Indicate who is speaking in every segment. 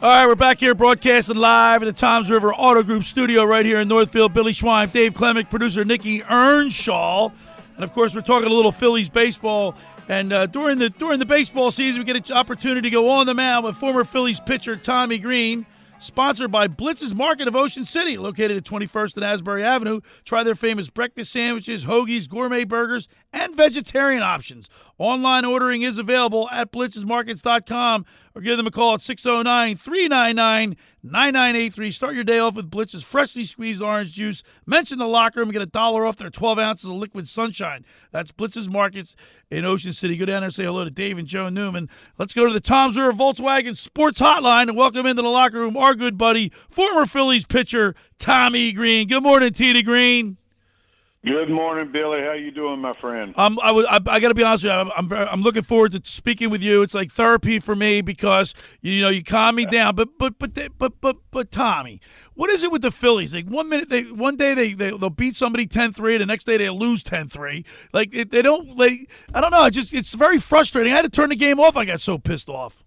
Speaker 1: All right, we're back here broadcasting live at the Toms River Auto Group studio right here in Northfield. Billy Schweim, Dave Clemick, producer Nikki Earnshaw. And, of course, we're talking a little Phillies baseball. And during the baseball season, we get an opportunity to go on the mound with former Phillies pitcher Tommy Greene, sponsored by Blitz's Market of Ocean City, located at 21st and Asbury Avenue. Try their famous breakfast sandwiches, hoagies, gourmet burgers, and vegetarian options. Online ordering is available at blitzesmarkets.com or give them a call at 609-399-9983. Start your day off with Blitz's freshly squeezed orange juice. Mention the locker room and get $1 off their 12 ounces of liquid sunshine. That's Blitz's Markets in Ocean City. Go down there and say hello to Dave and Joe Newman. Let's go to the Toms River Volkswagen Sports Hotline and welcome into the locker room our good buddy, former Phillies pitcher Tommy Greene. Good morning, T.D. Greene.
Speaker 2: Good morning, Billy. How you doing, my friend?
Speaker 1: I got to be honest with you. I'm looking forward to speaking with you. It's like therapy for me because you calm me down. But Tommy, what is it with the Phillies? Like one day they'll beat somebody 10-3, the next day they lose 10-3. Like they don't like. I don't know. It's very frustrating. I had to turn the game off. I got so pissed off.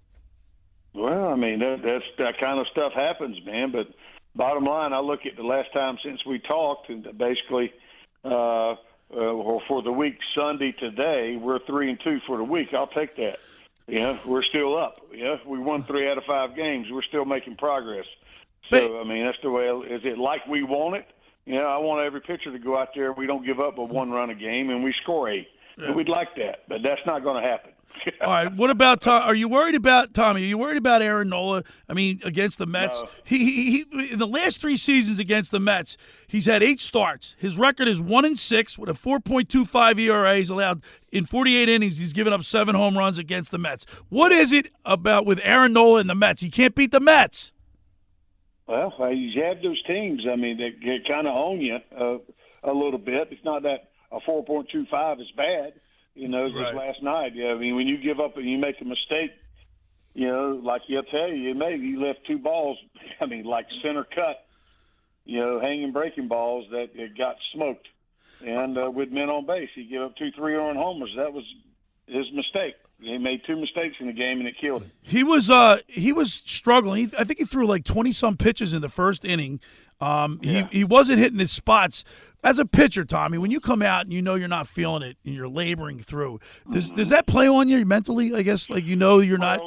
Speaker 2: Well, I mean that kind of stuff happens, man. But bottom line, I look at the last time since we talked, and basically. For the week Sunday today, we're 3-2 for the week. I'll take that. We're still up. We won 3 out of 5 games. We're still making progress. So, I mean, that's the way. Is it like we want it? I want every pitcher to go out there. We don't give up but 1 run a game, and we score 8. Yeah. We'd like that, but that's not going to happen.
Speaker 1: All right. What about Tom? Are you worried about Tommy? Are you worried about Aaron Nola? I mean, against the Mets,
Speaker 2: No.
Speaker 1: He in the last 3 seasons against the Mets, he's had 8 starts. His record is 1-6 with a 4.25 ERA. He's allowed in 48 innings. He's given up 7 home runs against the Mets. What is it about with Aaron Nola and the Mets? He can't beat the Mets.
Speaker 2: Well, you have those teams. I mean, they kind of own you a little bit. It's not that a 4.25 is bad. Just
Speaker 1: right.
Speaker 2: Last night. I mean, when you give up and you make a mistake, like he'll tell you, you left 2 balls, I mean, like center cut, hanging breaking balls that it got smoked. And with men on base, he gave up 2 3-run homers. That was his mistake. He made 2 mistakes in the game, and it killed him.
Speaker 1: He was struggling. I think he threw like 20-some pitches in the first inning. He wasn't hitting his spots. As a pitcher, Tommy, when you come out and you're not feeling it and you're laboring through, does that play on you mentally? I guess you're not.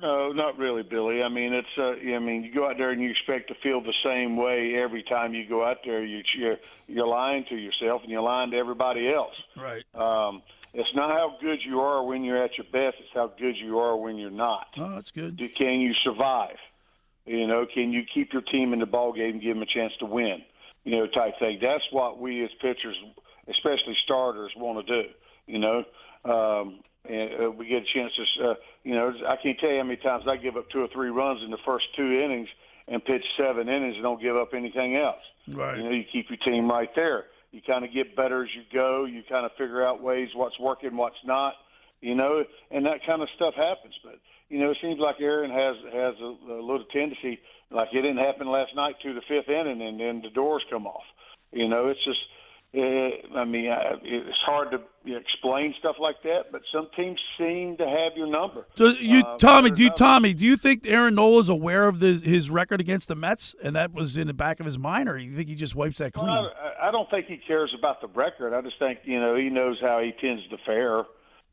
Speaker 2: No, not really, Billy. I mean, it's you go out there and you expect to feel the same way every time you go out there. You're lying to yourself and you're lying to everybody else.
Speaker 1: Right.
Speaker 2: It's not how good you are when you're at your best. It's how good you are when you're not.
Speaker 1: Oh, that's good.
Speaker 2: Can you survive? Can you keep your team in the ball game and give them a chance to win? Type thing. That's what we as pitchers, especially starters, want to do. And we get a chance to, I can't tell you how many times I give up 2 or 3 runs in the first 2 innings and pitch 7 innings and don't give up anything else.
Speaker 1: Right.
Speaker 2: You keep your team right there. You kind of get better as you go. You kind of figure out ways what's working, what's not. And that kind of stuff happens. But it seems like Aaron has a little tendency. Like it didn't happen last night to the 5th inning, and then the doors come off. It's just, it's hard to explain stuff like that. But some teams seem to have your number.
Speaker 1: So Tommy, do you think Aaron Nola is aware of his record against the Mets, and that was in the back of his mind, or you think he just wipes that clean?
Speaker 2: Well, I don't think he cares about the record. I just think he knows how he tends to fare.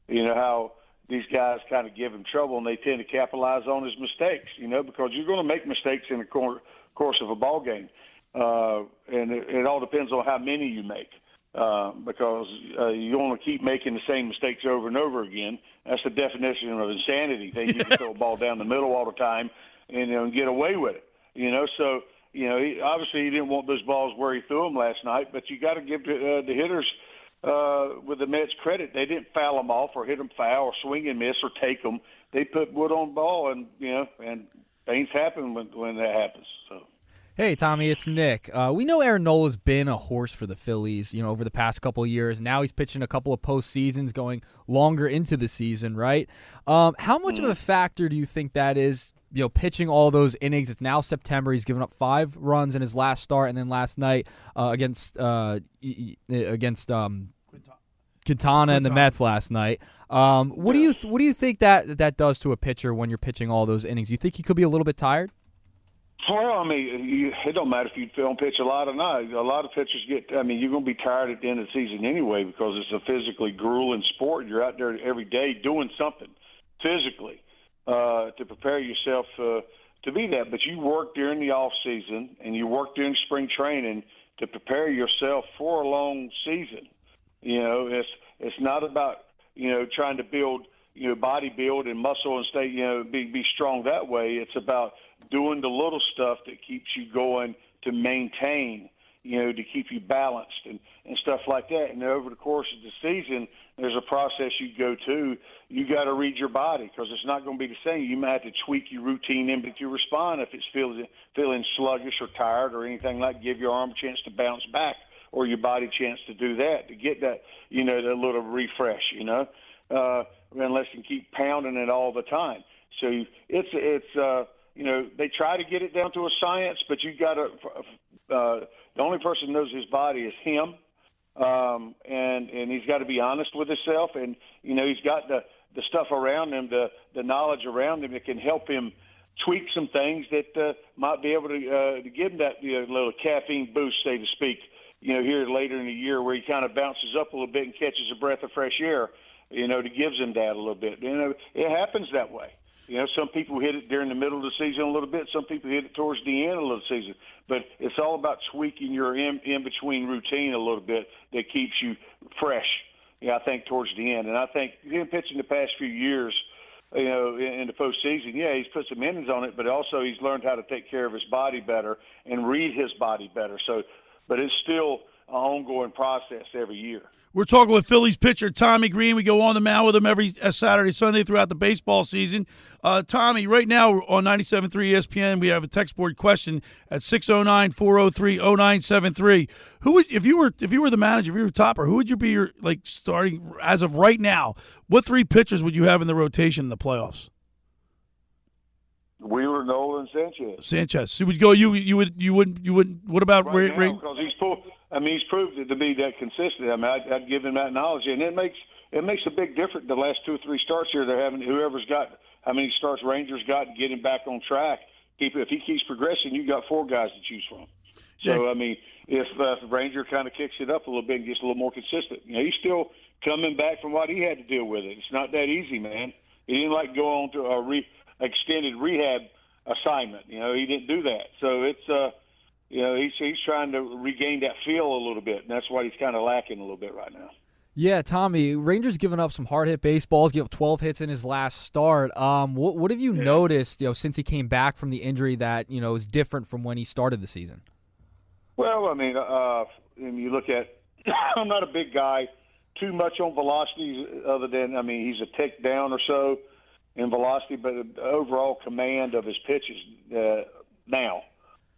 Speaker 2: How these guys kind of give him trouble, and they tend to capitalize on his mistakes, because you're going to make mistakes in the course of a ball game. And it all depends on how many you make, because you want to keep making the same mistakes over and over again. That's the definition of insanity. They you can throw a ball down the middle all the time and get away with it. So obviously he didn't want those balls where he threw them last night, but you got to give the hitters with the Mets credit. They didn't foul them off or hit them foul or swing and miss or take them. They put wood on the ball, and and things happen when that happens. So.
Speaker 3: Hey, Tommy, it's Nick. We know Aaron Nola's been a horse for the Phillies, over the past couple of years. Now he's pitching a couple of postseasons, going longer into the season, right? How much of a factor do you think that is, pitching all those innings? It's now September. He's given up 5 runs in his last start, and then last night against Quintana and the Mets last night. What do you think that does to a pitcher when you're pitching all those innings? You think he could be a little bit tired?
Speaker 2: Well, I mean, it don't matter if you don't pitch a lot or not. A lot of pitchers you're going to be tired at the end of the season anyway because it's a physically grueling sport. You're out there every day doing something physically to prepare yourself to be that. But you work during the off season and you work during spring training to prepare yourself for a long season. It's not about trying to build body build and muscle and stay be strong that way. It's about doing the little stuff that keeps you going to maintain, to keep you balanced and stuff like that. And over the course of the season, there's a process you go to. You got to read your body because it's not going to be the same. You might have to tweak your routine in, but you respond if it's feeling sluggish or tired or anything like. Give your arm a chance to bounce back or your body a chance to do that to get that that little refresh. Unless you keep pounding it all the time. So they try to get it down to a science, but you got to. The only person who knows his body is him, and he's got to be honest with himself, and he's got the stuff around him, the knowledge around him that can help him tweak some things that might be able to give him that little caffeine boost, so to speak. Here later in the year, where he kind of bounces up a little bit and catches a breath of fresh air. That gives him that a little bit. It happens that way. Some people hit it during the middle of the season a little bit. Some people hit it towards the end of the season. But it's all about tweaking your in-between routine a little bit that keeps you fresh, I think, towards the end. And I think him pitching the past few years, in the postseason, he's put some innings on it, but also he's learned how to take care of his body better and read his body better. But it's still an ongoing process every year.
Speaker 1: We're talking with Phillies pitcher Tommy Greene. We go on the mound with him every Saturday, Sunday throughout the baseball season. Tommy, right now on 97.3 ESPN, we have a text board question at 609-403-0973. Who would, if you were the manager, if you were topper, who would you be your starting as of right now? What three pitchers would you have in the rotation in the playoffs?
Speaker 2: Wheeler, Nolan,
Speaker 1: Sanchez. So would go. You wouldn't. What about
Speaker 2: Ray? Because he's proved it to be that consistent. I'd give him that knowledge, and it makes a big difference. The last 2 or 3 starts here, they're having whoever's got how many starts Rangers got and get him back on track. If he keeps progressing, you got 4 guys to choose from. So if Ranger kind of kicks it up a little bit and gets a little more consistent, he's still coming back from what he had to deal with. It's not that easy, man. He didn't go on to a extended rehab assignment. He didn't do that. So it's he's trying to regain that feel a little bit, and that's why he's kind of lacking a little bit right now.
Speaker 3: Yeah, Tommy, Rangers giving up some hard-hit baseballs, give up 12 hits in his last start. What have you noticed, since he came back from the injury that, is different from when he started the season?
Speaker 2: Well, and you look at I'm not a big guy, too much on velocity other than, he's a tick down or so in velocity, but the overall command of his pitches now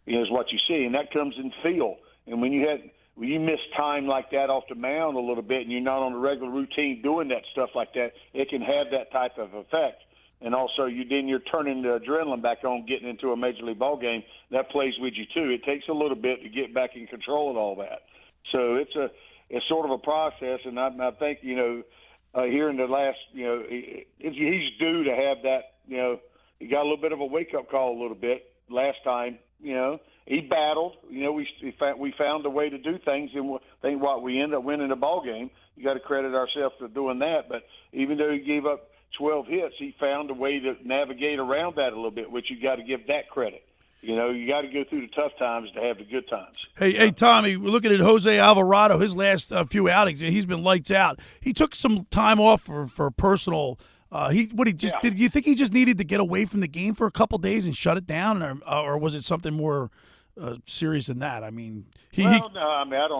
Speaker 2: is what you see, and that comes in feel. And when you miss time like that off the mound a little bit and you're not on a regular routine doing that stuff like that, it can have that type of effect. And also you're turning the adrenaline back on getting into a major league ball game. That plays with you too. It takes a little bit to get back in control of all that. So it's sort of a process, and I think, here in the last, he's due to have that, he got a little bit of a wake-up call a little bit last time. He battled. We found a way to do things, and we ended up winning the ball game. You got to credit ourselves for doing that. But even though he gave up 12 hits, he found a way to navigate around that a little bit, which you got to give that credit. You got to go through the tough times to have the good times.
Speaker 1: Hey, Tommy, we're looking at Jose Alvarado. His last few outings, he's been lights out. He took some time off for personal. Did you think he just needed to get away from the game for a couple days and shut it down, or was it something more serious than that? I don't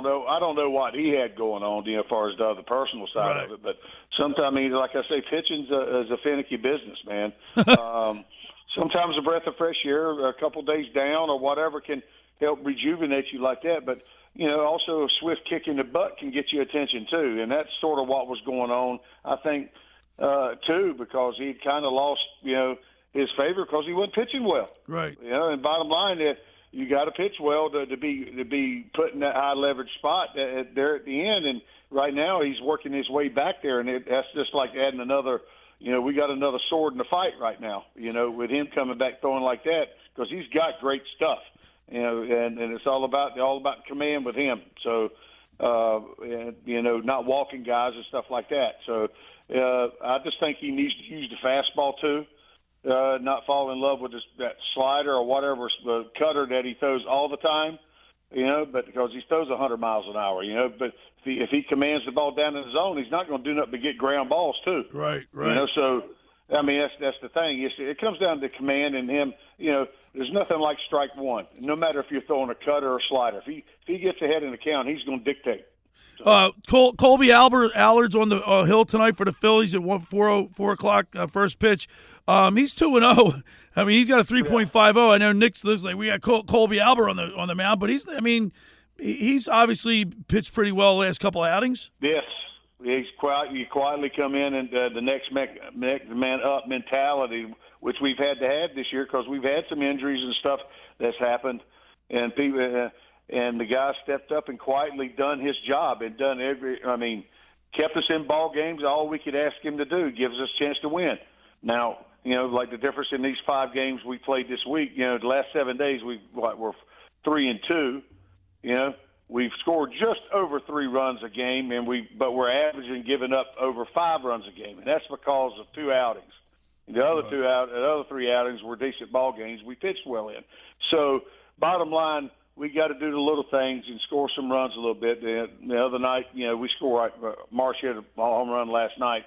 Speaker 1: know. I don't know what he had going on, as far as the other personal side of it. But sometimes, like I say, pitching's is a finicky business, man. Sometimes a breath of fresh air, a couple days down or whatever can help rejuvenate you like that. But, also a swift kick in the butt can get you attention too. And that's sort of what was going on, I think, too, because he'd kind of lost, his favor because he wasn't pitching well. Right.
Speaker 2: And bottom line, to pitch well to be put in that high leverage spot there at the end. And right now he's working his way back there, and that's just like adding another. We got another sword in the fight right now. With him coming back throwing like that, because he's got great stuff. And it's all about command with him. So, not walking guys and stuff like that. So, I just think he needs to use the fastball too. Not fall in love with that slider or whatever the cutter that he throws all the time. But because he throws 100 miles an hour. But if he commands the ball down in the zone, he's not going to do nothing but get ground balls too.
Speaker 1: Right.
Speaker 2: So. I mean, that's the thing. It comes down to command and him. There's nothing like strike one. No matter if you're throwing a cutter or a slider. If he gets ahead in the count, he's going to dictate. So.
Speaker 1: Colby Allard's on the hill tonight for the Phillies at 4 o'clock first pitch. He's 2-0. I mean, he's got a 3.50. I know Nick's looks like we got Colby Albert on the mound, but he's obviously pitched pretty well the last couple of outings.
Speaker 2: Yes. You quietly come in and the next man up mentality, which we've had to have this year because we've had some injuries and stuff that's happened, and people and the guy stepped up and quietly done his job and kept us in ball games. All we could ask him to do, gives us a chance to win. Now, like the difference in these 5 games we played this week. The last 7 days we're 3-2. We've scored just over 3 runs a game, but we're averaging giving up over 5 runs a game, and that's because of 2 outings. The other 3 outings were decent ball games. We pitched well in. So, bottom line, we got to do the little things and score some runs a little bit. The other night, we scored. Marsh hit a home run last night,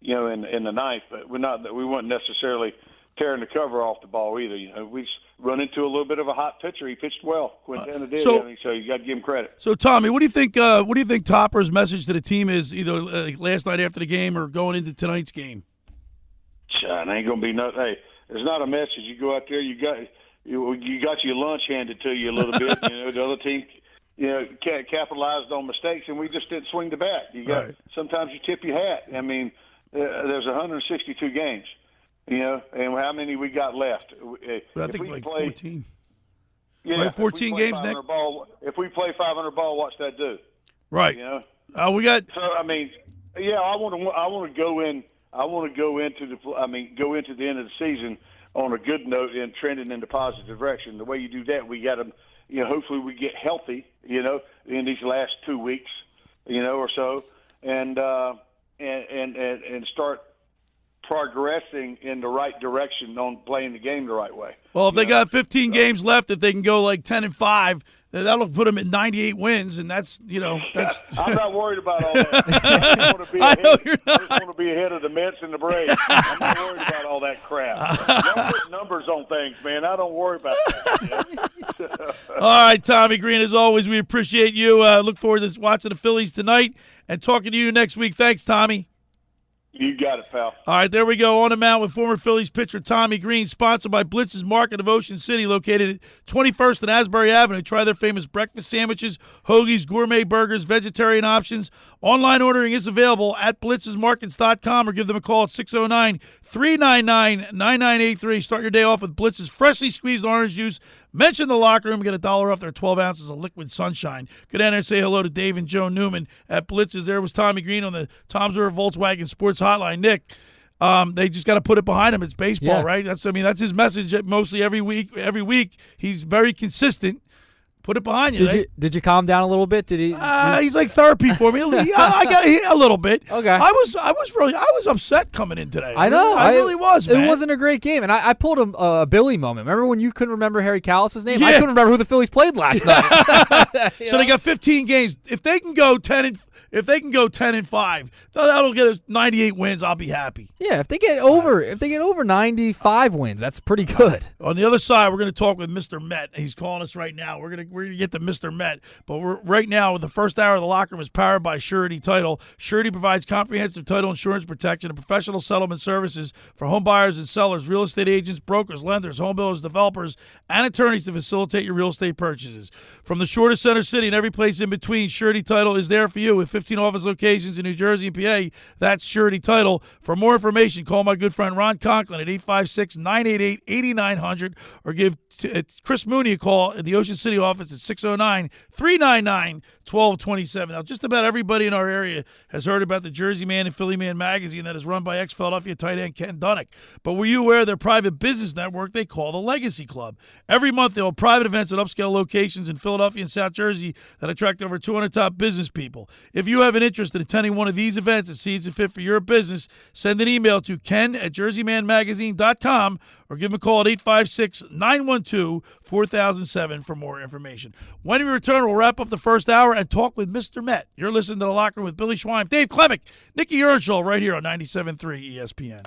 Speaker 2: in the ninth, but we weren't necessarily tearing the cover off the ball either. We run into a little bit of a hot pitcher. He pitched well. Quintana did, so you got to give him credit.
Speaker 1: So, Tommy, what do you think? What do you think Topper's message to the team is, either last night after the game or going into tonight's game?
Speaker 2: It ain't gonna be nothing. Hey, there's not a message. You go out there, you got your lunch handed to you a little bit. The other team, capitalized on mistakes, and we just didn't swing the bat. Sometimes you tip your hat. I mean, there's 162 games. And how many we got left?
Speaker 1: I think like 14.
Speaker 2: Yeah,
Speaker 1: 14 games next.
Speaker 2: If we play 500 ball, what's that do?
Speaker 1: Right. We got.
Speaker 2: So I want to go in. I want to go into the end of the season on a good note and trending in the positive direction. The way you do that, we got to, hopefully we get healthy, in these last 2 weeks, or so, and start progressing in the right direction on playing the game the right way.
Speaker 1: Well, if they got 15 games left, if they can go like 10-5, that'll put them at 98 wins, and that's.
Speaker 2: I'm not worried about all that. I just want to be ahead of the Mets and the Braves. I'm not worried about all that crap. Y'all put numbers on things, man. I don't worry about that.
Speaker 1: All right, Tommy Greene, as always, we appreciate you. Look forward to watching the Phillies tonight and talking to you next week. Thanks, Tommy.
Speaker 2: You got it, pal.
Speaker 1: All right, there we go. On the mound with former Phillies pitcher Tommy Greene, sponsored by Blitz's Market of Ocean City, located at 21st and Asbury Avenue. Try their famous breakfast sandwiches, hoagies, gourmet burgers, vegetarian options. Online ordering is available at blitzesmarkets.com or give them a call at 609-399-9983. Start your day off with Blitz's freshly squeezed orange juice. Mention the locker room. Get $1 off their 12 ounces of liquid sunshine. Go down there and say hello to Dave and Joe Newman at Blitz's. There was Tommy Greene on the Tom's River Volkswagen Sports Hotline. Nick, they just got to put it behind him. It's baseball, right? That's his message mostly every week. Every week, he's very consistent. Put it behind you.
Speaker 3: Did you calm down a little bit? Did he?
Speaker 1: He's like therapy for me. I got a little bit.
Speaker 3: Okay.
Speaker 1: I was upset coming in today.
Speaker 3: I know.
Speaker 1: I really was. Man.
Speaker 3: It wasn't a great game, and I pulled a Billy moment. Remember when you couldn't remember Harry Callis' name?
Speaker 1: Yeah.
Speaker 3: I couldn't remember who the Phillies played last night.
Speaker 1: So they got 15 games. If they can go 10-5, that'll get us 98 wins. I'll be happy.
Speaker 3: Yeah, if they get over 95 wins, that's pretty good.
Speaker 1: On the other side, we're going to talk with Mr. Met. He's calling us right now. We're going to get to Mr. Met, but right now, the first hour of the locker room is powered by Surety Title. Surety provides comprehensive title insurance protection and professional settlement services for home buyers and sellers, real estate agents, brokers, lenders, home builders, developers, and attorneys to facilitate your real estate purchases. From the shore to Center City and every place in between, Surety Title is there for you. With 15 office locations in New Jersey and PA. That's Surety Title. For more information, call my good friend Ron Conklin at 856-988-8900 or give Chris Mooney a call at the Ocean City office at 609-399-1227. Now, just about everybody in our area has heard about the Jersey Man and Philly Man magazine that is run by ex-Philadelphia tight end Ken Dunnick. But were you aware of their private business network they call the Legacy Club? Every month, they'll have private events at upscale locations in Philadelphia and South Jersey that attract over 200 top business people. If you have an interest in attending one of these events and see it's a fit for your business, send an email to ken@jerseymanmagazine.com or give him a call at 856-912-4007 for more information. When we return, we'll wrap up the first hour and talk with Mr. Met. You're listening to The Locker Room with Billy Schweim, Dave Klemick, Nikki Earnshaw right here on 97.3 ESPN.